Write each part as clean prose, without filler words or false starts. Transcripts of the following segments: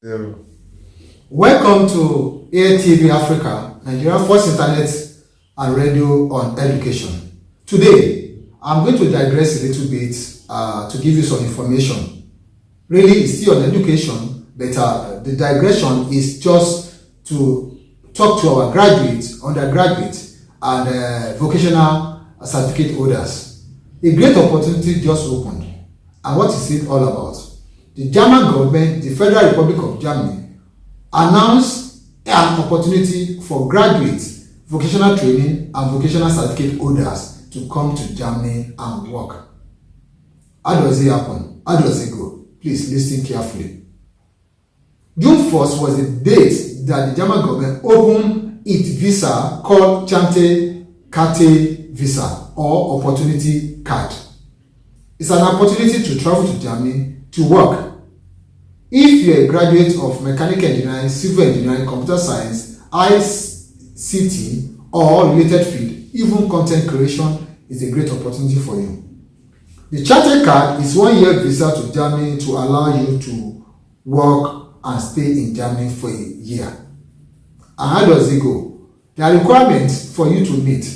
Yeah. Welcome to ATV Africa, Nigeria's first internet and radio on education. Today, I'm going to digress a little bit to give you some information. Really, it's still on education, but the digression is just to talk to our graduates, undergraduates, and vocational certificate holders. A great opportunity just opened. And what is it all about? The German government, the Federal Republic of Germany, announced an opportunity for graduates, vocational training, and vocational certificate holders to come to Germany and work. How does it happen? How does it go? Please listen carefully. June 1st was the date that the German government opened its visa called Chante Karte Visa or Opportunity Card. It's an opportunity to travel to Germany to work. If you're a graduate of mechanical engineering, civil engineering, computer science, ICT, or related field, even content creation is a great opportunity for you. The charter card is 1 year visa to Germany to allow you to work and stay in Germany for a year. And how does it go? There are requirements for you to meet.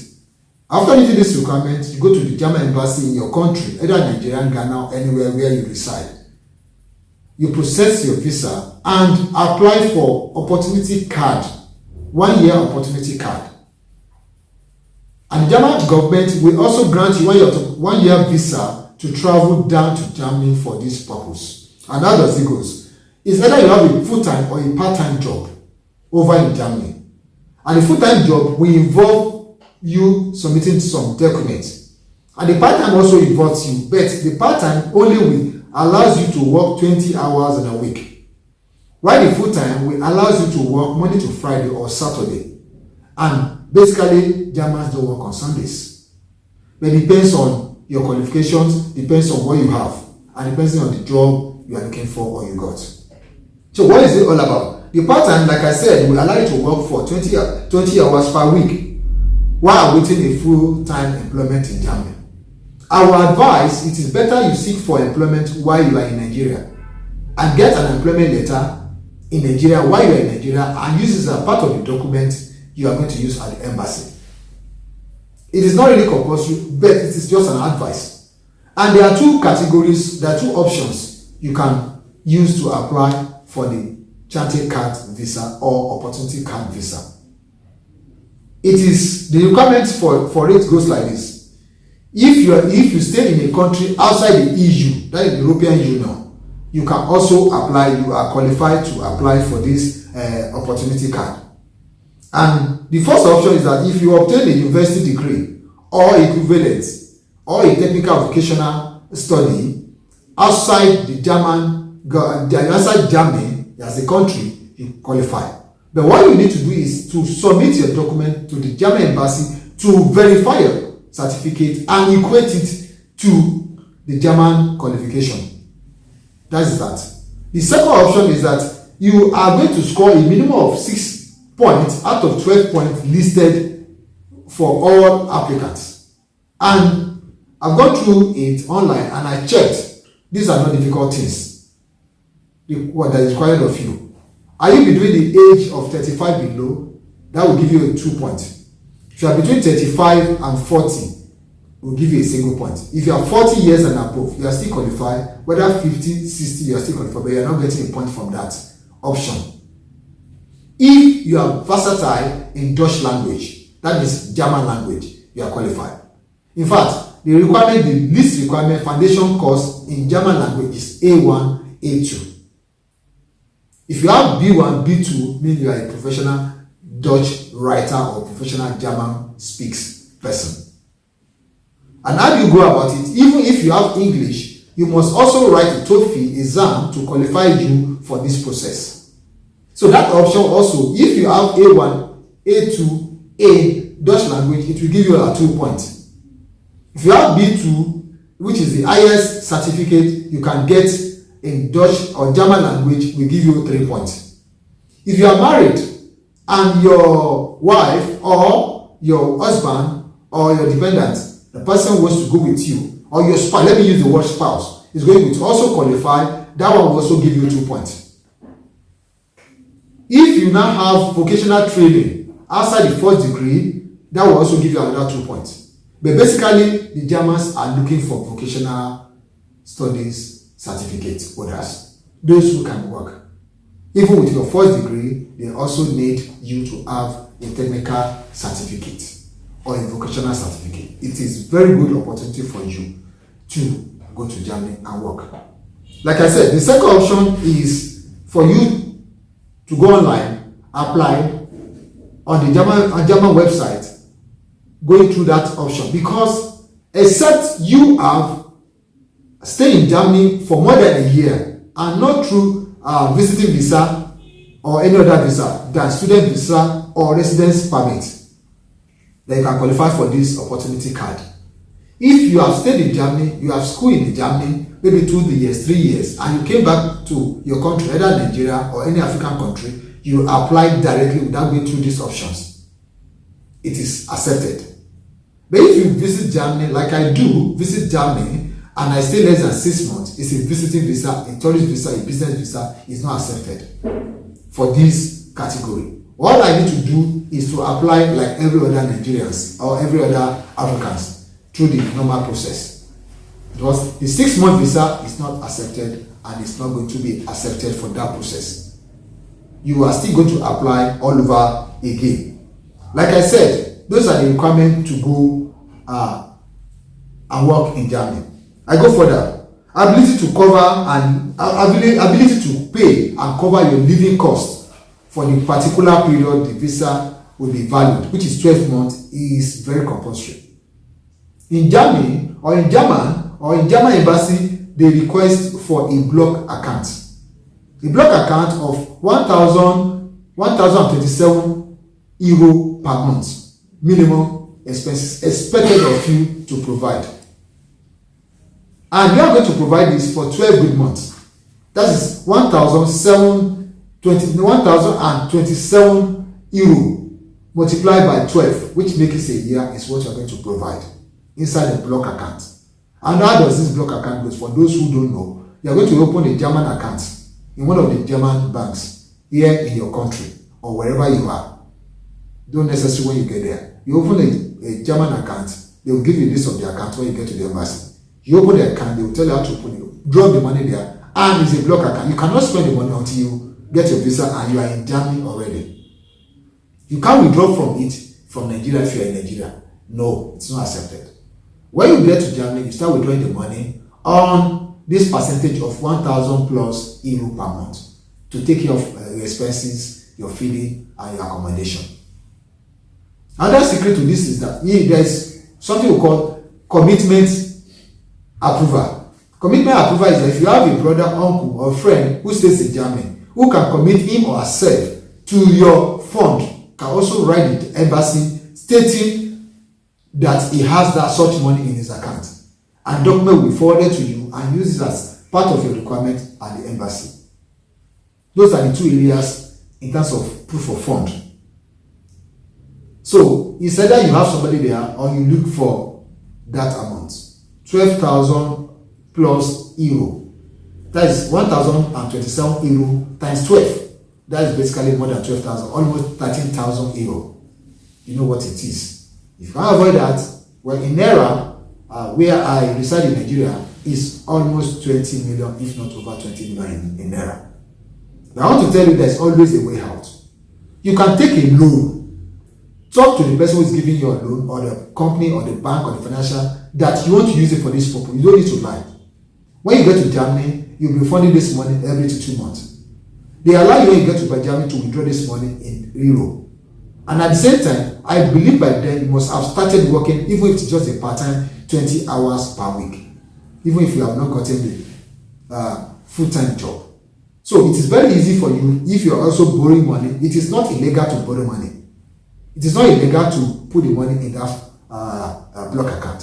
After meeting these requirements, you go to the German embassy in your country, either Nigeria, Ghana, or anywhere where you reside. You process your visa and apply for opportunity card, 1 year opportunity card. And the German government will also grant you 1 year visa to travel down to Germany for this purpose. And how does it go? It's either you have a full-time or a part-time job over in Germany. And the full-time job will involve you submitting some documents. And the part-time also involves you, but the part-time only allows you to work 20 hours in a week, while the full-time will allows you to work Monday to Friday or Saturday. And basically, Germans don't work on Sundays. But it depends on your qualifications, depends on what you have, and depends on the job you are looking for or you got. So what is it all about? The part-time, like I said, will allow you to work for 20 hours per week while awaiting a full-time employment in Germany. Our advice, it is better you seek for employment while you are in Nigeria and get an employment letter in Nigeria while you are in Nigeria and use it as a part of the document you are going to use at the embassy. It is not really compulsory, but it is just an advice. And there are two categories, there are two options you can use to apply for the Chante Card Visa or Opportunity Card Visa. It is, the requirements for it goes like this. If you stay in a country outside the EU, that is the European Union, you can also apply, you are qualified to apply for this opportunity card. And the first option is that if you obtain a university degree or equivalent or a technical vocational study outside outside Germany as a country, you qualify. But what you need to do is to submit your document to the German embassy to verify your certificate and equate it to the German qualification. That is that. The second option is that you are going to score a minimum of 6 points out of 12 points listed for all applicants. And I've gone through it online and I checked. These are not difficult things. What is required of you. Are you between the age of 35 below? That will give you a 2 points. If you are between 35 and 40, it will give you a single point. If you are 40 years and above, you are still qualified. Whether 50, 60, you are still qualified, but you are not getting a point from that option. If you are versatile in Dutch language, that is German language, you are qualified. In fact, the least requirement foundation course in German language is A1, A2. If you have B1, B2, means you are a professional Dutch writer or professional German speaks person. And how do you go about it? Even if you have English, you must also write a TOEFL exam to qualify you for this process. So that option also, if you have A1, A2, A Dutch language, it will give you a 2 points. If you have B2, which is the highest certificate you can get in Dutch or German language, will give you 3 points. If you are married and your wife or your husband or your dependent, the person who wants to go with you, or your spouse, let me use the word spouse, is going to also qualify, that one will also give you 2 points. If you now have vocational training outside the first degree, that will also give you another 2 points. But basically, the Germans are looking for vocational studies certificate holders, those who can work. Even with your first degree, they also need you to have a technical certificate or a vocational certificate. It is very good opportunity for you to go to Germany and work. Like I said, the second option is for you to go online, apply on the German website, going through that option, because except you have stayed in Germany for more than a year and not through visiting visa or any other visa than student visa or residence permit, then you can qualify for this opportunity card. If you have stayed in Germany, you have schooled in Germany, maybe 2 years, 3 years, and you came back to your country, either Nigeria or any African country, you apply directly without going through these options. It is accepted. But if you visit Germany, like I do, visit Germany, and I stay less than 6 months, it's a visiting visa, a tourist visa, a business visa, is not accepted for this category. All I need to do is to apply like every other Nigerians or every other Africans through the normal process. Because the 6-month visa is not accepted and it's not going to be accepted for that process. You are still going to apply all over again. Like I said, those are the requirements to go and work in Germany. I go further. Ability to cover and ability to pay and cover your living costs for the particular period the visa will be valid, which is 12 months, is very compulsory. In Germany or in German embassy, they request for a block account. A block account of 1,027 euro per month, minimum expenses expected of you to provide. And you are going to provide this for 12 good months. That is 1,027 euro multiplied by 12, which makes it a year, is what you are going to provide inside the block account. And how does this block account go? For those who don't know, you are going to open a German account in one of the German banks here in your country or wherever you are. Don't necessarily when you get there. You open a German account, they will give you a list of the accounts when you get to the embassy. You open the account, they will tell you how to open it. Drop the money there, and it's a block account. You cannot spend the money until you get your visa and you are in Germany already. You can't withdraw from it from Nigeria if you are in Nigeria. No, it's not accepted. When you get to Germany, you start withdrawing the money on this percentage of 1,000 plus euro per month to take care of your expenses, your feeding, and your accommodation. Another secret to this is that there is something we call commitment approval. Commitment approval is that if you have a brother, uncle, or friend who stays in Germany, who can commit him or herself to your fund, can also write the embassy stating that he has that such money in his account, and document will be forwarded to you and use it as part of your requirement at the embassy. Those are the two areas in terms of proof of fund. So it's either you have somebody there or you look for that amount. 12,000 plus euro. That is 1,027 euro times 12. That is basically more than 12,000, almost 13,000 euro. You know what it is. If you can avoid that, well, in Naira, where I reside in Nigeria, is almost 20 million, if not over 20 million in Naira. But I want to tell you there's always a way out. You can take a loan. Talk to the person who is giving you a loan, or the company, or the bank, or the financial, that you want to use it for this purpose. You don't need to lie. When you get to Germany, you'll be funding this money every 2 months. They allow you when you get to Germany to withdraw this money in euro. And at the same time, I believe by then you must have started working, even if it's just a part-time 20 hours per week, even if you have not gotten the full-time job. So it is very easy for you if you are also borrowing money. It is not illegal to borrow money. It is not illegal to put the money in that block account.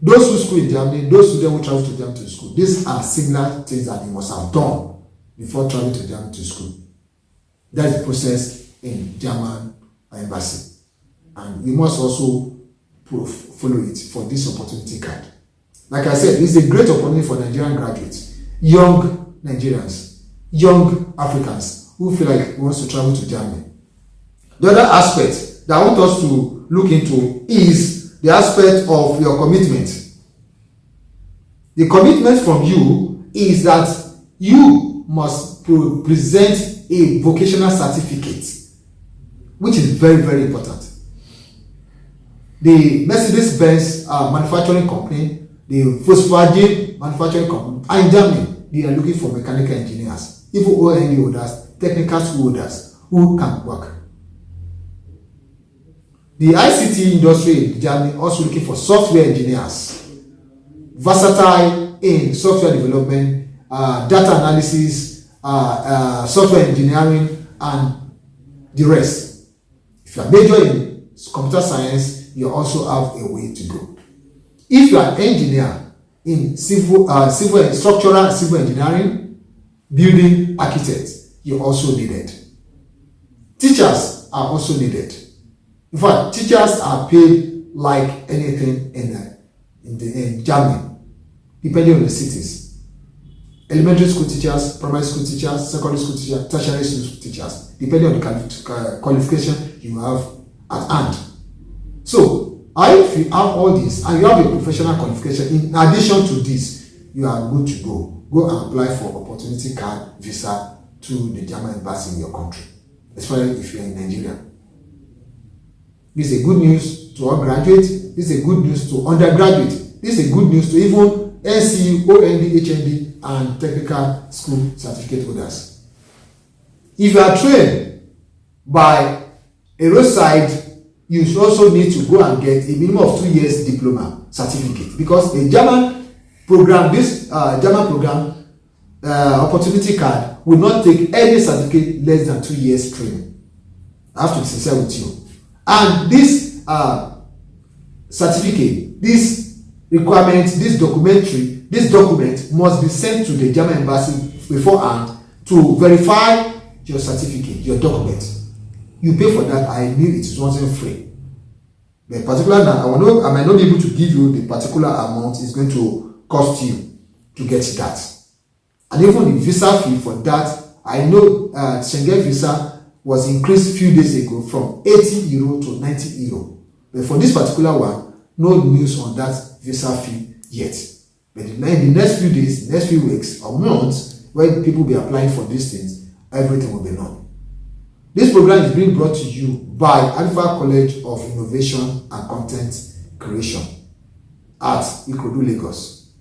Those who school in Germany, those students who travel to Germany to school, these are similar things that you must have done before traveling to Germany to school. That is the process in German embassy, and we must also follow it for this opportunity card. Like I said, it's a great opportunity for Nigerian graduates, young Nigerians, young Africans, who feel like wants to travel to Germany. The other aspect that I want us to look into is the aspect of your commitment. The commitment from you is that you must present a vocational certificate, which is very, very important. The Mercedes-Benz manufacturing company, the Volkswagen manufacturing company, and in Germany, they are looking for mechanical engineers, even OND holders, technical school holders who can work. The ICT industry in Germany also looking for software engineers, versatile in software development, data analysis, software engineering, and the rest. If you are major in computer science, you also have a way to go. If you are an engineer in structural civil engineering, building architect, you're also needed. Teachers are also needed. In fact, teachers are paid like anything in Germany, depending on the cities. Elementary school teachers, primary school teachers, secondary school teachers, tertiary school teachers, depending on the qualification you have at hand. So, if you have all this and you have a professional qualification, in addition to this, you are good to go. Go and apply for opportunity card visa to the German embassy in your country, especially if you are in Nigeria. This is a good news to all graduates. This is a good news to undergraduates. This is a good news to even NCE, OND, HND, and technical school certificate holders. If you are trained by a roadside, you should also need to go and get a minimum of 2 years diploma certificate, because the German program, opportunity card, will not take any certificate less than 2 years training. I have to be sincere with you. And this certificate, this requirement, this document must be sent to the German embassy beforehand to verify your certificate, your document. You pay for that. I knew it wasn't free. The particular now, I might not be able to give you the particular amount it's going to cost you to get that. And even the visa fee for that, I know Schengen visa was increased a few days ago from 80 euro to 90 euro. But for this particular one, no news on that visa fee yet. But in the next few days, next few weeks or months, when people will be applying for these things, everything will be known. This program is being brought to you by Abifa College of Innovation and Content Creation at Ikorodu, Lagos.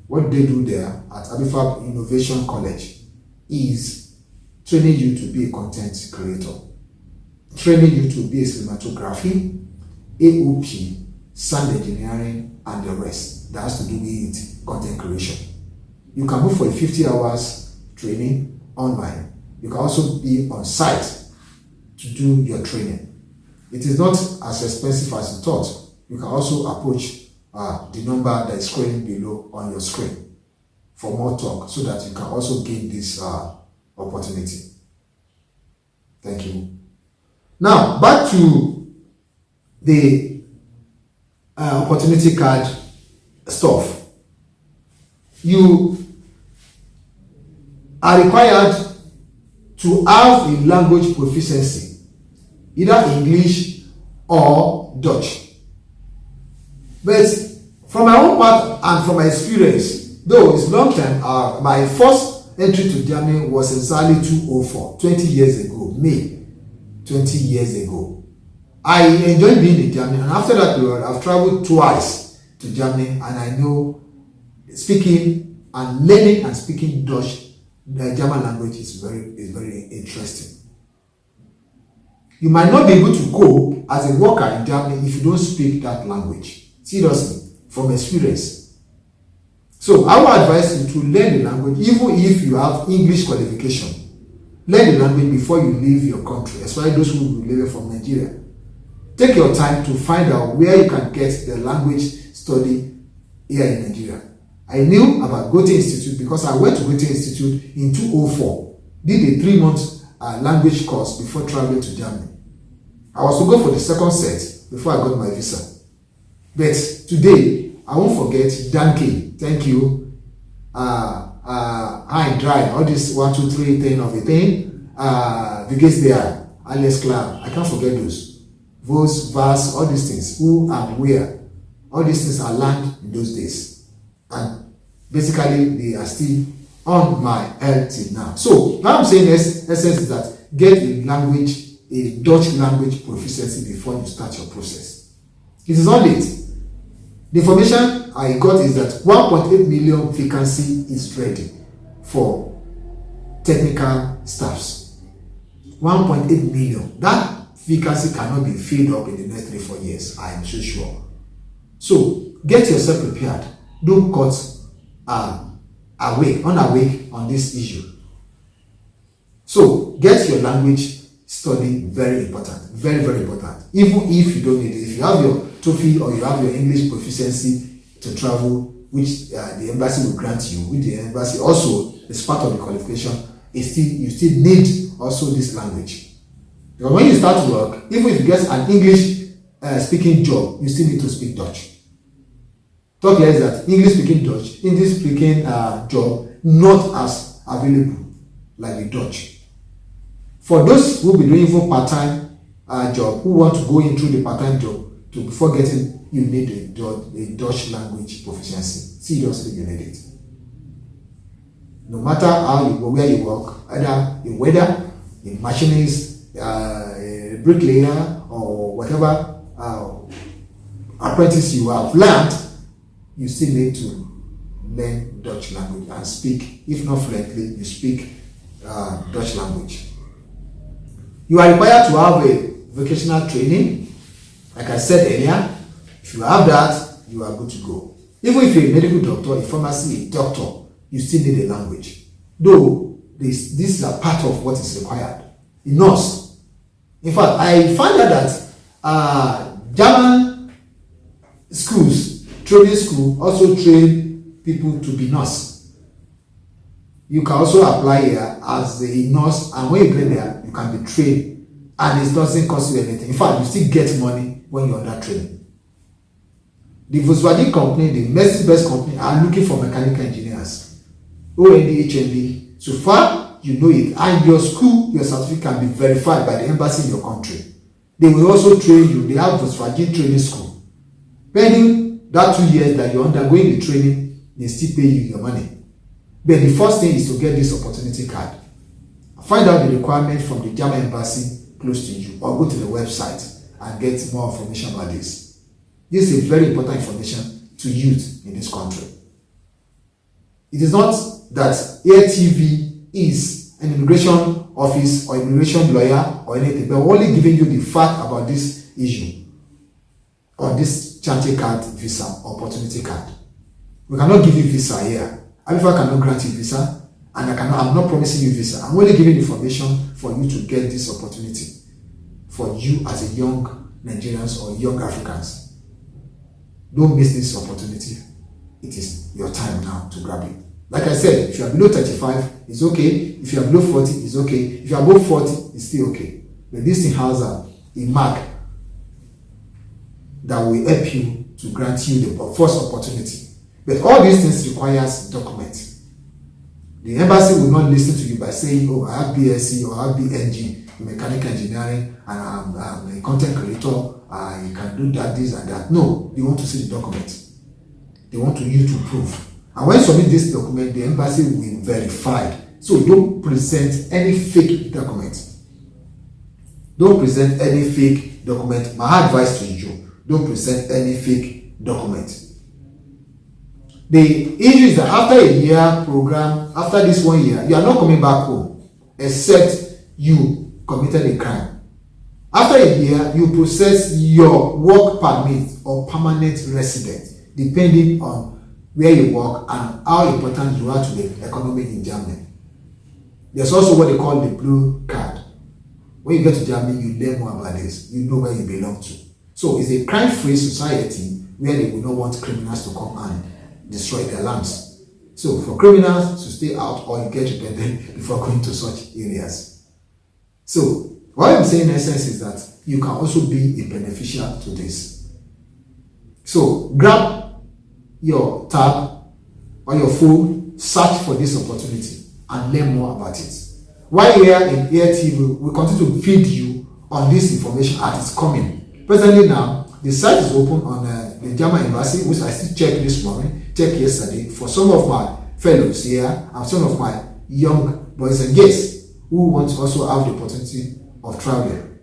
What they do there at Abifa Innovation College is training you to be a content creator, training you to be a cinematography, AOP, sound engineering, and the rest that has to do with content creation. You can book for a 50 hours training online. You can also be on site to do your training. It is not as expensive as you thought. You can also approach the number that is scrolling below on your screen for more talk, so that you can also gain this opportunity. Thank you. Now, back to the opportunity card stuff. You are required to have a language proficiency, either English or Dutch. But from my own part and from my experience, though it's long time, my first entry to Germany was exactly 2004, 20 years ago, May 20 years ago. I enjoyed being in Germany, and after that period, I've traveled twice to Germany, and I know speaking and learning and speaking Dutch, the German language is very interesting. You might not be able to cope as a worker in Germany if you don't speak that language. Seriously, from experience. So I would advise you to learn the language, even if you have English qualification. Learn the language before you leave your country, especially those who will be living from Nigeria. Take your time to find out where you can get the language study here in Nigeria. I knew about Goethe Institute because I went to Goethe Institute in 2004, did a 3-month language course before traveling to Germany. I was to go for the second set before I got my visa. But today, I won't forget Danke, thank you, high and dry, all this 1, 2, 3 thing of a thing, Vigates there, Alex Clark, I can't forget those. Vos, Vas, all these things, who and where. All these things are learned in those days. And basically, they are still on my head till now. So, what I'm saying essence is that get a Dutch language proficiency before you start your process. It is not late. The information I got is that 1.8 million vacancy is ready for technical staffs. 1.8 million. That vacancy cannot be filled up in the next 3-4 years. I am so sure. So get yourself prepared. Don't cut unawake on this issue. So get your language study very important, very, very important. Even if you don't need it, if you have your TOEFL or you have your English proficiency to travel, which the embassy will grant you, which the embassy also is part of the qualification, you still need also this language. Because when you start to work, even if you get an English speaking job, you still need to speak Dutch. Talk less that English speaking Dutch, English speaking job, not as available like the Dutch. For those who will be doing even part-time job, who want to go into the part-time job, before getting, you need a Dutch language proficiency. Seriously, you need it. No matter where you work, either a welder, a machinist, a bricklayer, or whatever apprentice you have learned, you still need to learn Dutch language and speak. If not fluently, you speak Dutch language. You are required to have a vocational training. Like I said earlier, if you have that, you are good to go. Even if you're a medical doctor, a pharmacy, a doctor, you still need a language. Though this is a part of what is required. A nurse. In fact, I found out that German schools, training school, also train people to be nurse. You can also apply here as a nurse, and when you get there, you can be trained, and it doesn't cost you anything. In fact, you still get money when you're under training. The Volkswagen company, the Mercedes-Benz company, are looking for mechanical engineers. OND, HND. So far, you know it. And your school, your certificate can be verified by the embassy in your country. They will also train you. They have Volkswagen training school. Pending that 2 years that you're undergoing the training, they still pay you your money. But the first thing is to get this opportunity card. Find out the requirement from the German embassy close to you, or go to the website and get more information about this. This is a very important information to youth in this country. It is not that AirTV is an immigration office or immigration lawyer or anything, but we're only giving you the fact about this issue or this Chante card visa opportunity card. We cannot give you visa here. Abifa cannot grant you visa, and I'm not promising you visa. I'm only giving information for you to get this opportunity for you as a young Nigerians or young Africans. Don't miss this opportunity. It is your time now to grab it. Like I said, if you are below 35, it's okay. If you are below 40, it's okay. If you are above 40, it's still okay. But this thing has a mark that will help you to grant you the first opportunity. But all these things requires documents. The embassy will not listen to you by saying, oh, I have BSc or I have BNG in mechanical engineering and I'm a content creator. You can do that, this and that. No, they want to see the document. They want you to prove. And when you submit this document, the embassy will verify. So don't present any fake document. Don't present any fake document. My advice to you, don't present any fake document. The issue is that after a year program, after this 1 year, you are not coming back home except you committed a crime. After a year, you process your work permit or permanent resident, depending on where you work and how important you are to the economy in Germany. There's also what they call the blue card. When you get to Germany, you learn more about this. You know where you belong to. So it's a crime-free society where they will not want criminals to come and destroy their lands. So for criminals to stay out, or you get reprimanded before going to such areas. So what I'm saying in essence is that you can also be a beneficiary to this. So grab your tab or your phone, search for this opportunity and learn more about it. While here in Air TV, we continue to feed you on this information as it's coming. Presently now, the site is open on the German Embassy, which I still checked this morning, checked yesterday, for some of my fellows here and some of my young boys and girls who want to also have the opportunity of traveling.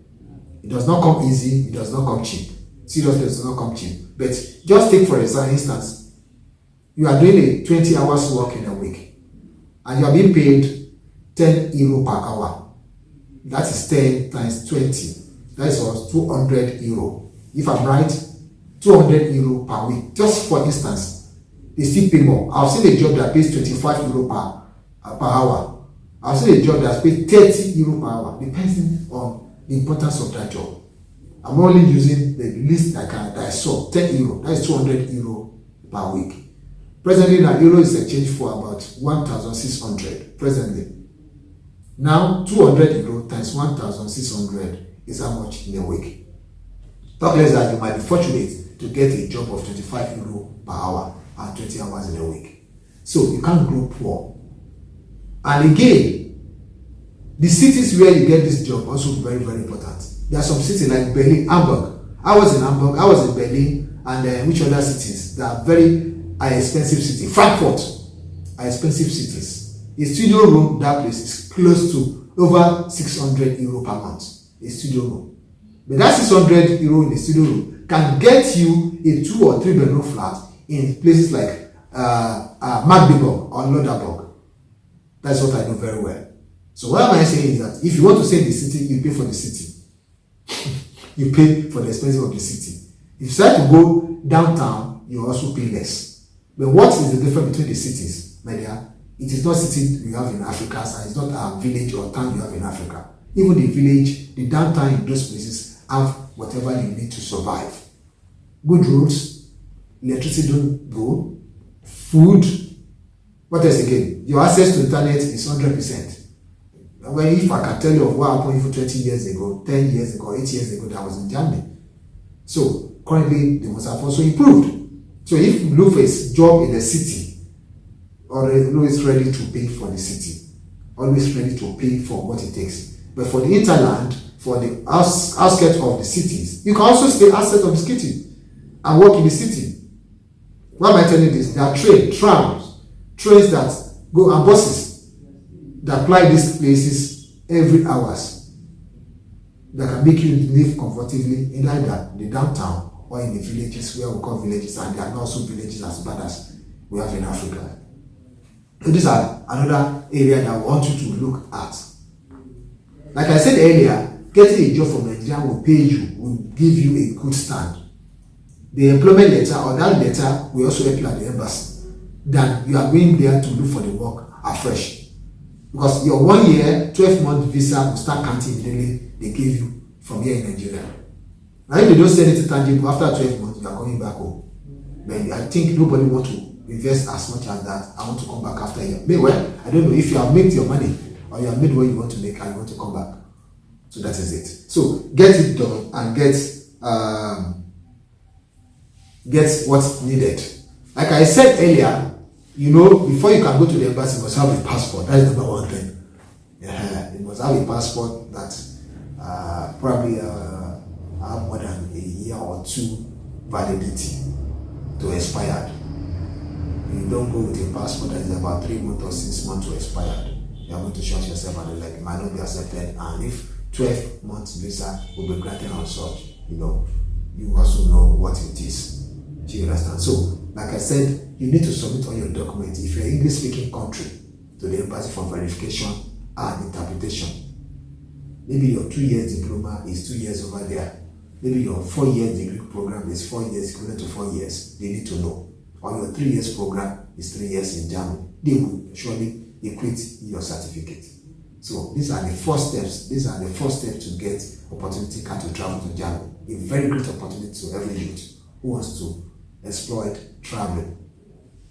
It does not come easy, it does not come cheap. Seriously, it does not come cheap. But just take for instance, you are doing a 20 hours work in a week and you are being paid 10 euro per hour. That is 10 times 20. That is about 200 euro. If I'm right, 200 euro per week. Just for instance, they still pay more. I've seen a job that pays 25 euro per hour. I've seen a job that pays 30 euro per hour, depending on the importance of that job. I'm only using the list that I saw, 10 euro. That is 200 euro per week. Presently, now euro is exchanged for about 1,600 presently. Now, 200 euro times 1,600 is how much in a week. Talk less that you might be fortunate to get a job of 25 euro per hour and 20 hours in a week. So you can't grow poor. And again, the cities where you get this job also very, very important. There are some cities like Berlin, Hamburg. I was in Hamburg, I was in Berlin, and which other cities that are very expensive cities? Frankfurt are expensive cities. A studio room, that place is close to over 600 euro per month. A studio room. But that 600 euro in a studio room can get you a 2 or 3 bedroom flat in places like Magdeburg or Loderburg. That's what I know very well. So what am I saying is that if you want to stay in the city, you pay for the city. You pay for the expenses of the city. If you decide to go downtown, you also pay less. But what is the difference between the cities, my dear? It is not city you have in Africa, and it's not a village or town you have in Africa. Even the village, the downtown in those places have whatever you need to survive. Good roads, electricity don't go, food. What else again? Your access to internet is 100%. Well, if I can tell you of what happened even 20 years ago, 10 years ago, 8 years ago, that I was in Germany. So currently, they must have also improved. So if you look for a job in the city, always ready to pay for the city, always ready to pay for what it takes. But for the interland, for the outskirts of the cities, you can also stay outside of the city and work in the city. Why am I telling you this? There are trains that go, and buses that fly these places every hours that can make you live comfortably in either the downtown or in the villages where we call villages, and they are not also villages as bad as we have in Africa. So these are another area that we want you to look at. Like I said earlier, getting a job from Nigeria will pay you, will give you a good stand. The employment letter or that letter will also help you at the embassy. Then you are going there to look for the work afresh. Because your 1 year, 12-month visa will start counting immediately they give you from here in Nigeria. Now if they don't say anything tangible, after 12 months, you are coming back home. But I think nobody wants to invest as much as that. I want to come back after a year. But well, I don't know if you have made your money or you have made what you want to make and you want to come back. So that is it. So get it done and get what's needed. Like I said earlier, you know, before you can go to the embassy, you must have a passport. That is number one thing. Yeah, you must have a passport that probably have more than a year or two validity to expire. You don't go with a passport that is about 3 months or 6 months to expire. You are going to shut yourself and like it might not be accepted. And if 12 months visa will be granted on such, you know, you also know what it is. Do you understand? So, like I said, you need to submit all your documents if you're an English-speaking country to the embassy for verification and interpretation. Maybe your 2 years diploma is 2 years over there. Maybe your 4 years degree program is 4 years, equivalent to 4 years. They need to know. Or your 3 years program is 3 years in Germany. They will surely equate your certificate. So these are the first steps. These are the first steps to get opportunity card to travel to Germany. A very great opportunity to every youth who wants to exploit traveling.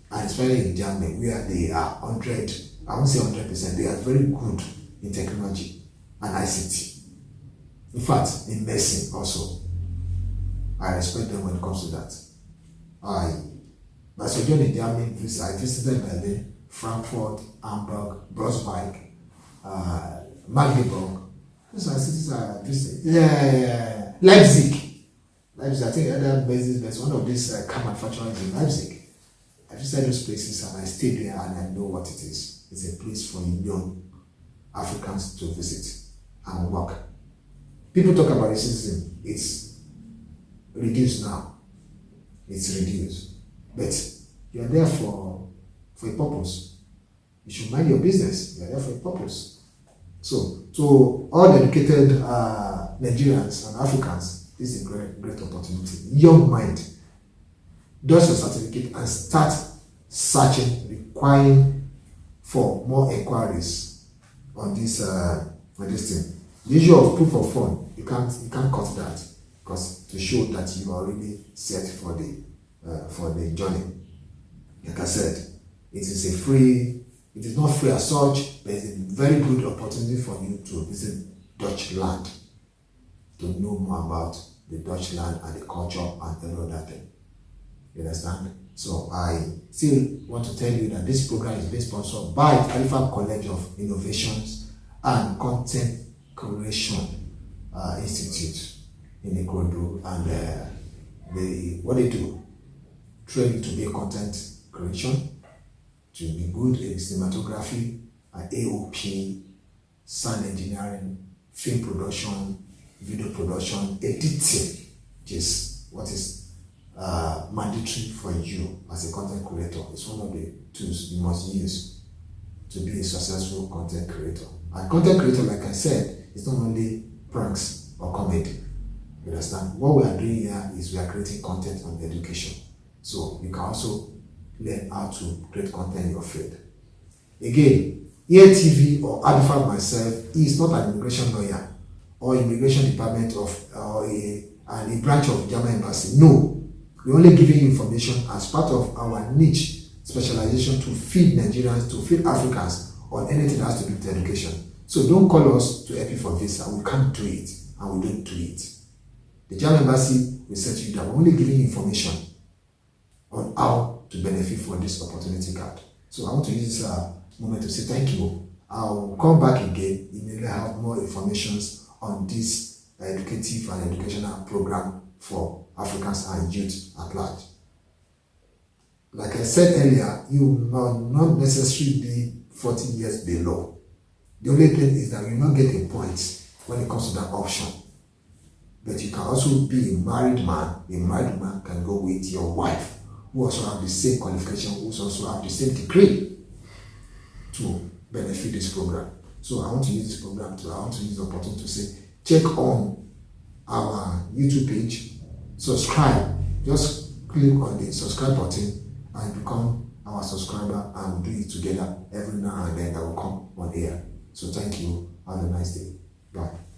And especially in Germany, where they are 100, I won't say 100%, they are very good in technology and ICT. In fact, in medicine also. I respect them when it comes to that. My sojourn in Germany, I visited Berlin, Frankfurt, Hamburg, Braunschweig, Magdeburg. These are cities are this. Yeah, Leipzig. Leipzig. I think other business, one of these car manufacturers in Leipzig. I visited those places and I stayed there and I know what it is. It's a place for young Africans to visit and work. People talk about racism. It's reduced now. It's reduced. But you are there for a purpose. You should mind your business. You are there for a purpose. So, to all the educated Nigerians and Africans, this is a great opportunity. Young mind. Does your certificate and start searching, requiring for more inquiries on this thing. The issue of proof of fund, you can't cut that because to show that you are really set for the journey. Like I said, it is not free as such, but it's a very good opportunity for you to visit Dutch land, to know more about the Dutch land and the culture and every other thing. You understand? So I still want to tell you that this program is being sponsored by Halifax College of Innovations and Content Creation Institute in Ikorodu, and what they do, train you to be a content creation, to be good in cinematography, AOP, sound engineering, film production, video production, editing, which is what is mandatory for you as a content creator. It's one of the tools you must use to be a successful content creator. And content creator, like I said, is not only pranks or comedy. You understand? What we are doing here is we are creating content on education. So you can also learn how to create content in your field. Again, EATV or Adifab myself is not an immigration lawyer or immigration department or a branch of German embassy. No. We're only giving you information as part of our niche specialization to feed Nigerians, to feed Africans on anything that has to do with education. So don't call us to help you for visa. We can't do it and we don't do it. The German embassy will set you down. We're only giving you information on how to benefit from this opportunity card. So I want to use this moment to say thank you. I'll come back again. You may have more information on this educative and educational program for Africans and youth at large. Like I said earlier, you will not necessarily be 40 years below. The only thing is that you will not get a point when it comes to that option. But you can also be a married man. A married man can go with your wife, who also have the same qualification, who also have the same degree to benefit this program. So I want to use this program I want to use the opportunity to say, check on our YouTube page, subscribe. Just click on the subscribe button and become our subscriber, and we'll do it together every now and then that will come on air. So thank you. Have a nice day. Bye.